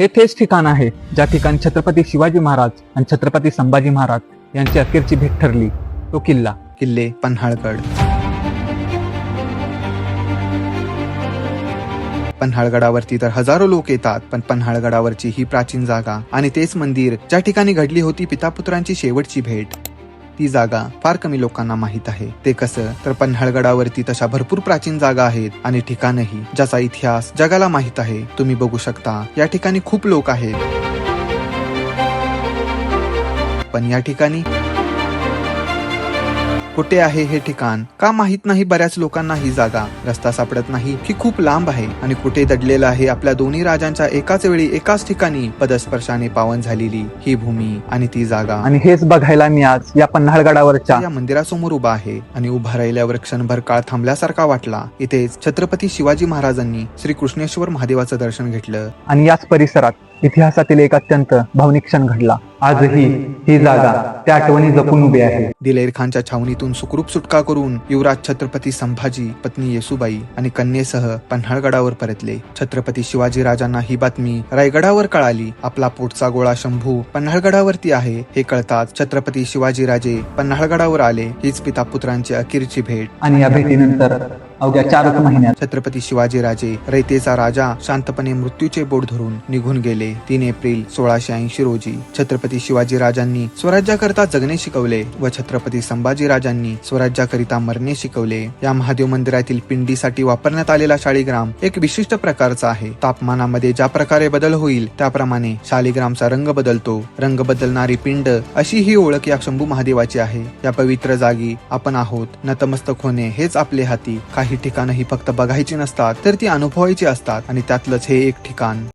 हे तेच ठिकाण आहे ज्या ठिकाणी छत्रपती शिवाजी महाराज आणि छत्रपती संभाजी महाराज यांची अखेरची भेट ठरली, तो किल्ला. किल्ले पन्हाळगड. पन्हाळगडावरती तर हजारो लोक येतात, पण पन्हाळगडावरची ही प्राचीन जागा आणि तेच मंदिर ज्या ठिकाणी घडली होती पितापुत्रांची शेवटची भेट, ती जागा फार कमी लोकांना माहित आहे. ते कसं, तर पन्हाळगडावरती तशा भरपूर प्राचीन जागा आहेत आणि ठिकाणही ज्याचा इतिहास जगाला माहित आहे. तुम्ही बघू शकता या ठिकाणी खूप लोक आहेत, पण या ठिकाणी कुठे आहे हे ठिकाण का माहित नाही. बऱ्याच लोकांना ही जागा रस्ता सापडत नाही की खूप लांब आहे आणि कुठे दडलेलं आहे आपल्या दोन्ही राजांच्या एकाच वेळी एकाच ठिकाणी पदस्पर्शाने पावन झालेली ही भूमी आणि ती जागा. आणि हेच बघायला मी आज या पन्हाळगडावरच्या या मंदिरासमोर उभा आहे आणि उभा राहिल्यावर क्षणभर काळ थांबल्यासारखा वाटला. इथेच छत्रपती शिवाजी महाराजांनी श्री कृष्णेश्वर महादेवाचं दर्शन घेतलं आणि याच परिसरात इतिहासातील एक अत्यंत भावनिक क्षण घडला. आजही ही जागा त्या आठवणी जपून उभी आहे. दिलेर खानच्या छावणीतून सुखरूप सुटका करून युवराज छत्रपती संभाजी, पत्नी येसुबाई आणि कन्येसह पन्हाळगडावर परतले. छत्रपती शिवाजी राजांना ही बातमी रायगडावर कळाली. आपला पोटचा गोळा शंभू पन्हाळगडावरती आहे हे कळताच छत्रपती शिवाजी राजे पन्हाळगडावर आले. हीच पिता पुत्रांची अखेरची भेट. आणि या भेटीनंतर अवघ्या 4 महिन्यात छत्रपती शिवाजी राजे रयतेचा राजा शांतपणे मृत्यूचे बोट धरून निघून गेले. 3 एप्रिल 1680 रोजी छत्रपती शिवाजी राजांनी स्वराज्याकरिता जगणे शिकवले व छत्रपती संभाजी राजांनी स्वराज्याकरिता मरणे शिकवले. या महादेव मंदिरातील पिंडीसाठी वापरण्यात आलेला शाळीग्राम एक विशिष्ट प्रकारचा आहे. तापमानामध्ये ज्या प्रकारे बदल होईल त्याप्रमाणे शालिग्रामचा रंग बदलतो. रंग बदलणारी पिंड अशी ही ओळख या शंभू महादेवाची आहे. या पवित्र जागी आपण आहोत. नतमस्तक होणे हेच आपले हाती. काही ठिकाणं ही फक्त बघायची नसतात तर ती अनुभवायची असतात आणि त्यातलंच हे एक ठिकाण.